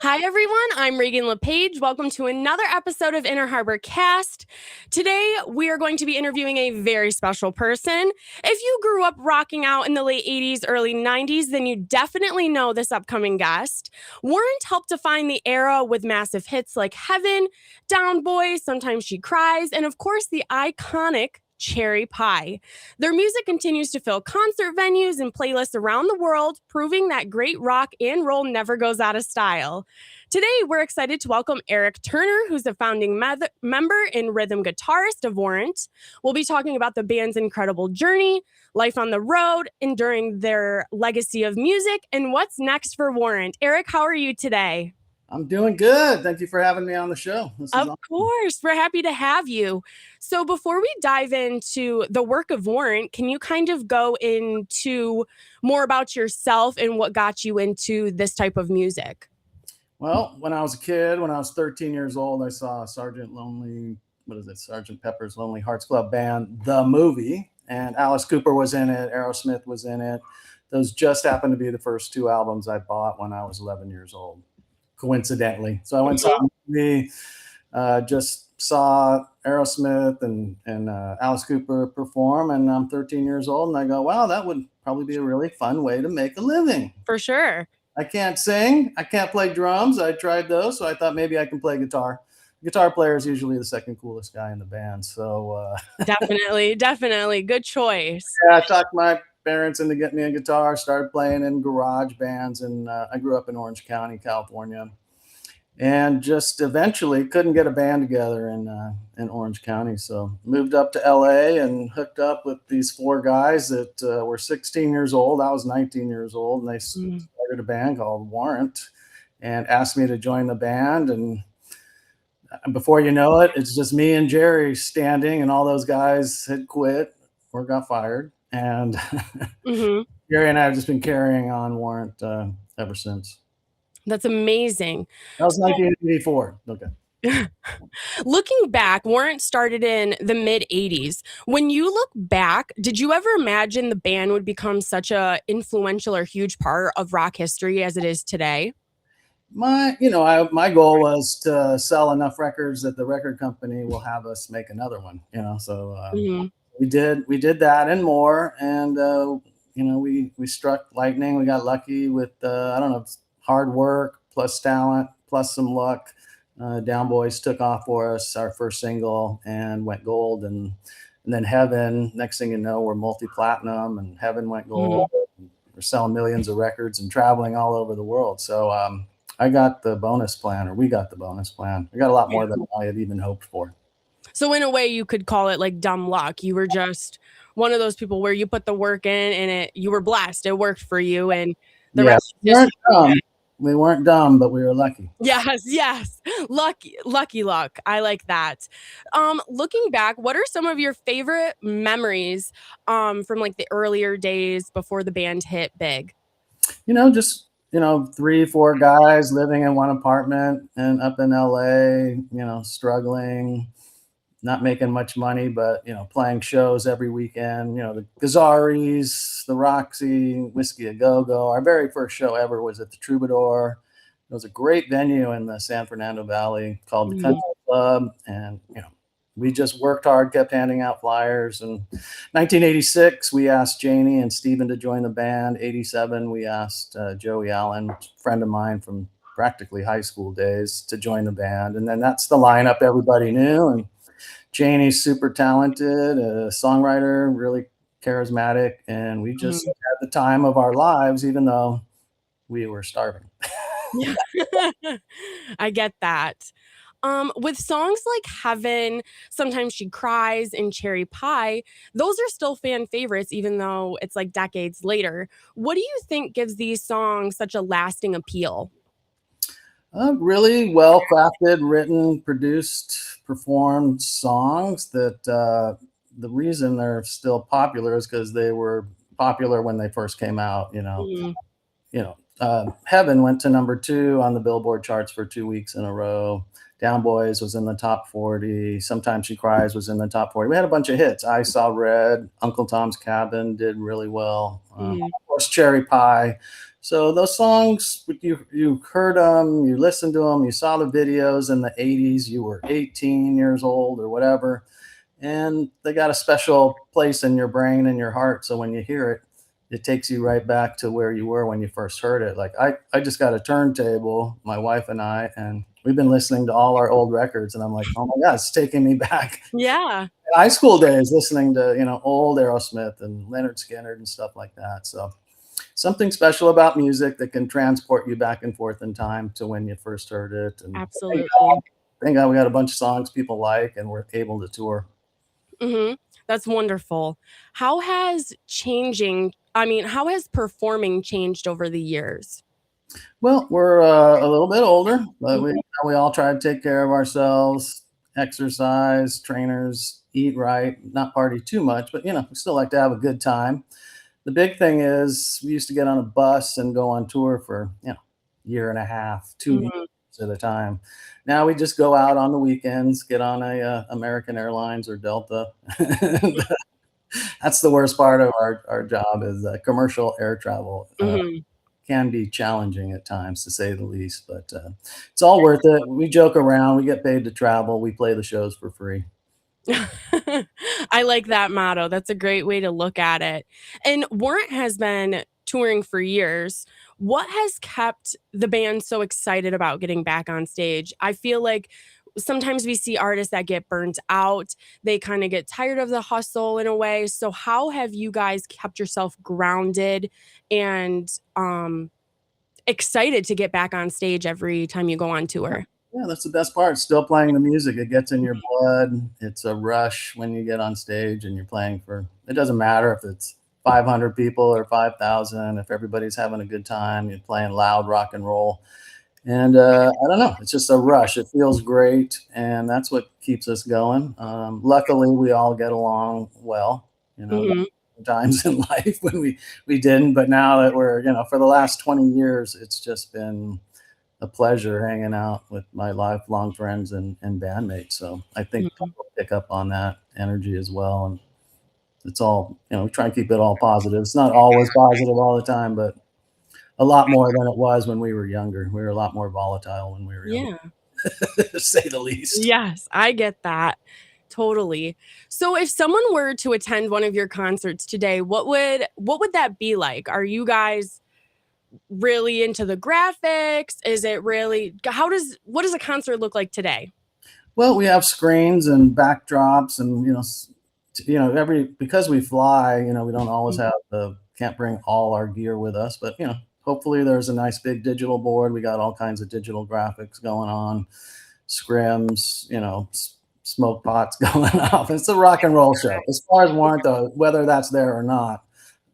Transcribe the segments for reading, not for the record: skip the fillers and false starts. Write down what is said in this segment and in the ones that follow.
Hi, everyone. I'm Reagan LePage. Welcome to another episode of Inner Harbor Cast. Today, we are going to be interviewing a very special person. If you grew up rocking out in the late 80s, early 90s, then you definitely know this upcoming guest. Warrant helped define the era with massive hits like Heaven, Down Boy, Sometimes She Cries, and of course, the iconic Cherry Pie. Their music continues to fill concert venues and playlists around the world, proving that great rock and roll never goes out of style. Today, we're excited to welcome Erik Turner, who's a founding member and rhythm guitarist of Warrant. We'll be talking about the band's incredible journey, life on the road, enduring their legacy of music, and what's next for Warrant. Erik, how are you today? I'm doing good. Thank you for having me on the show. This is Of awesome. course, we're happy to have you. So, before we dive into the work of Warrant, can you kind of go into more about yourself and what got you into this type of music? Well, when I was a kid, when I was 13 years old, I saw Sergeant Pepper's Lonely Hearts Club Band, the movie, and Alice Cooper was in it, Aerosmith was in it. Those just happened to be the first two albums I bought when I was 11 years old, coincidentally. So I went and saw the movie, just saw Aerosmith and Alice Cooper perform, and I'm 13 years old, and I go, wow, that would probably be a really fun way to make a living. For sure. I can't sing. I can't play drums. I tried those, so I thought maybe I can play guitar. Guitar player is usually the second coolest guy in the band. So Definitely. Good choice. yeah, I talked my parents into getting me a guitar. Started playing in garage bands, and I grew up in Orange County, California, and just eventually couldn't get a band together in Orange County. So moved up to LA and hooked up with these four guys that were 16 years old. I was 19 years old, and they started a band called Warrant and asked me to join the band. And before you know it, it's just me and Jerry standing, and all those guys had quit or got fired. And Jerry and I have just been carrying on Warrant ever since. That's amazing. That was 1984. Okay. Looking back, Warrant started in the mid 80s. When you look back, did you ever imagine the band would become such a influential or huge part of rock history as it is today? My goal was to sell enough records that the record company will have us make another one. So we did that and more, and we struck lightning. We got lucky with I don't know, hard work plus talent plus some luck. Down Boys took off for us, our first single, and went gold, and then Heaven. Next thing you know, we're multi-platinum, and Heaven went gold. We're selling millions of records and traveling all over the world. So I got the bonus plan, or we got the bonus plan. I got a lot more than I had even hoped for. So in a way, you could call it like dumb luck. You were just one of those people where you put the work in and you were blessed. It worked for you, and the rest just we weren't dumb, but we were lucky. Yes. Lucky luck. I like that. Looking back, what are some of your favorite memories from like the earlier days before the band hit big? Just 3-4 guys living in one apartment and up in LA, struggling, not making much money, but playing shows every weekend. The Guitarist, the Roxy, Whiskey a Go Go. Our very first show ever was at the Troubadour. It was a great venue in the San Fernando Valley called the Country Club, and we just worked hard, kept handing out flyers. And 1986, we asked Janie and Steven to join the band. 87, we asked Joey Allen, a friend of mine from practically high school days, to join the band. And then that's the lineup everybody knew. And Janie's super talented, a songwriter, really charismatic. And we just had the time of our lives, even though we were starving. I get that. With songs like Heaven, Sometimes She Cries, and Cherry Pie, those are still fan favorites, even though it's like decades later. What do you think gives these songs such a lasting appeal? Really well crafted, written, produced, performed songs that the reason they're still popular is because they were popular when they first came out. Heaven went to number 2 on the Billboard charts for 2 weeks in a row. Down Boys was in the top 40. Sometimes She Cries was in the top 40. We had a bunch of hits. I Saw Red, Uncle Tom's Cabin did really well. Of course, Cherry Pie. So those songs, you heard them, you listened to them, you saw the videos in the 80s, you were 18 years old or whatever, and they got a special place in your brain and your heart. So when you hear it, it takes you right back to where you were when you first heard it. Like I just got a turntable, my wife and I, and we've been listening to all our old records, and I'm like, oh my God, it's taking me back. Yeah. High school days, listening to, old Aerosmith and Leonard Skinner and stuff like that. So something special about music that can transport you back and forth in time to when you first heard it. And Absolutely. thank God we got a bunch of songs people like, and we're able to tour. That's wonderful. How has performing changed over the years? Well, we're a little bit older, but we all try to take care of ourselves, exercise, trainers, eat right, not party too much, but we still like to have a good time. The big thing is we used to get on a bus and go on tour for year and a half, 2 years at a time. Now we just go out on the weekends, get on a American Airlines or Delta. That's the worst part of our job is commercial air travel. Can be challenging at times, to say the least, but it's all worth it. We joke around. We get paid to travel. We play the shows for free. I like that motto. That's a great way to look at it. And Warrant has been touring for years. What has kept the band so excited about getting back on stage? I feel like sometimes we see artists that get burnt out. They kind of get tired of the hustle in a way. So how have you guys kept yourself grounded and excited to get back on stage every time you go on tour? Yeah, that's the best part. Still playing the music. It gets in your blood. It's a rush when you get on stage and you're playing for, it doesn't matter if it's 500 people or 5,000. If everybody's having a good time, you're playing loud rock and roll. And I don't know, it's just a rush. It feels great. And that's what keeps us going. Luckily, we all get along well, times in life when we didn't. But now that we're, for the last 20 years, it's just been a pleasure hanging out with my lifelong friends and bandmates. So I think people pick up on that energy as well. And it's all, we try and keep it all positive. It's not always positive all the time, but a lot more than it was when we were younger. We were a lot more volatile when we were younger, to say the least. Yes, I get that. Totally. So if someone were to attend one of your concerts today, what would that be like? Are you guys really into the graphics? Is it really what does a concert look like today? Well, we have screens and backdrops, and because we fly, we don't always can't bring all our gear with us, but hopefully there's a nice big digital board. We got all kinds of digital graphics going on, scrims, smoke pots going off. It's a rock and roll show. As far as Warrant, though, whether that's there or not,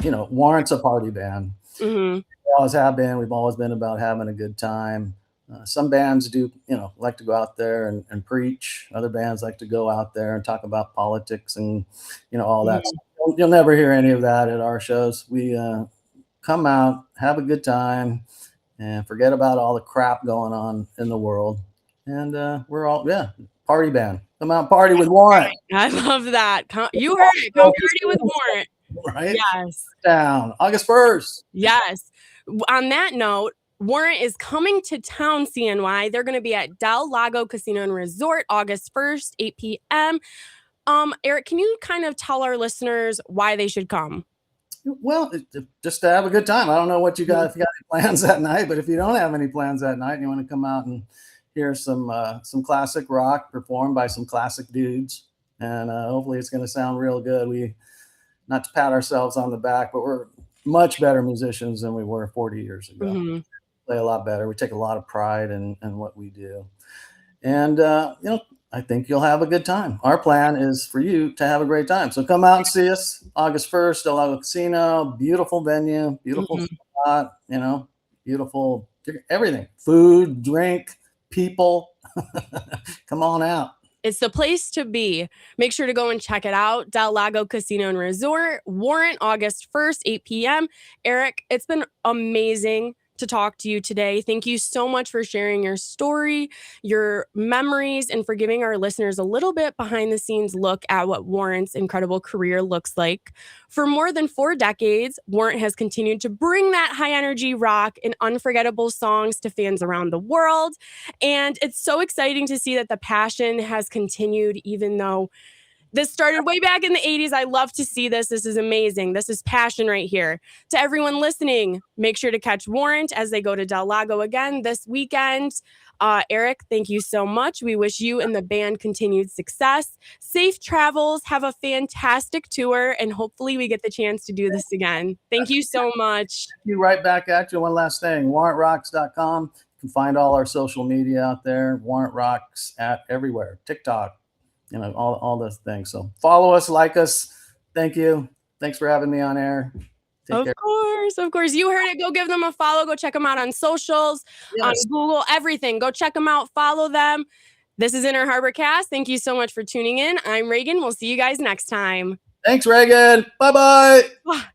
Warrant's a party band. We always have been. We've always been about having a good time. Some bands do, like to go out there and preach. Other bands like to go out there and talk about politics and, all that. You'll never hear any of that at our shows. We come out, have a good time, and forget about all the crap going on in the world. And we're all, party band. Come out and party with Warrant. I love that. You heard it. Come party with Warrant. Right? Yes. Down August 1st. Yes. On that note, Warrant is coming to town, CNY. They're going to be at Del Lago Casino and Resort August 1st, 8 p.m. Erik, can you kind of tell our listeners why they should come? Well, just to have a good time. I don't know what you got, if you got any plans that night, but if you don't have any plans that night and you want to come out and hear some classic rock performed by some classic dudes, and hopefully it's going to sound real good. Not to pat ourselves on the back, but we're much better musicians than we were 40 years ago. We play a lot better. We take a lot of pride in what we do. And, I think you'll have a good time. Our plan is for you to have a great time. So come out and see us August 1st, Del Lago Casino. Beautiful venue, beautiful spot, beautiful everything. Food, drink, people. Come on out. It's the place to be. Make sure to go and check it out. Del Lago Casino and Resort, Warrant, August 1st, 8 p.m. Erik, it's been amazing to talk to you today. Thank you so much for sharing your story, your memories, and for giving our listeners a little bit behind the scenes look at what Warrant's incredible career looks like. For more than 4 decades, Warrant has continued to bring that high energy rock and unforgettable songs to fans around the world. And it's so exciting to see that the passion has continued, even though this started way back in the 80s. I love to see this. This is amazing. This is passion right here. To everyone listening, make sure to catch Warrant as they go to Del Lago again this weekend. Erik, thank you so much. We wish you and the band continued success, safe travels, have a fantastic tour, and hopefully we get the chance to do this again. Thank you so much. You right back at you. One last thing, warrantrocks.com. You can find all our social media out there. Warrant Rocks at everywhere, TikTok, all those things. So follow us, like us. Thank you. Thanks for having me on air. Of course. You heard it. Go give them a follow. Go check them out on socials, on Google, everything. Go check them out. Follow them. This is Inner Harbor Cast. Thank you so much for tuning in. I'm Reagan. We'll see you guys next time. Thanks, Reagan. Bye-bye.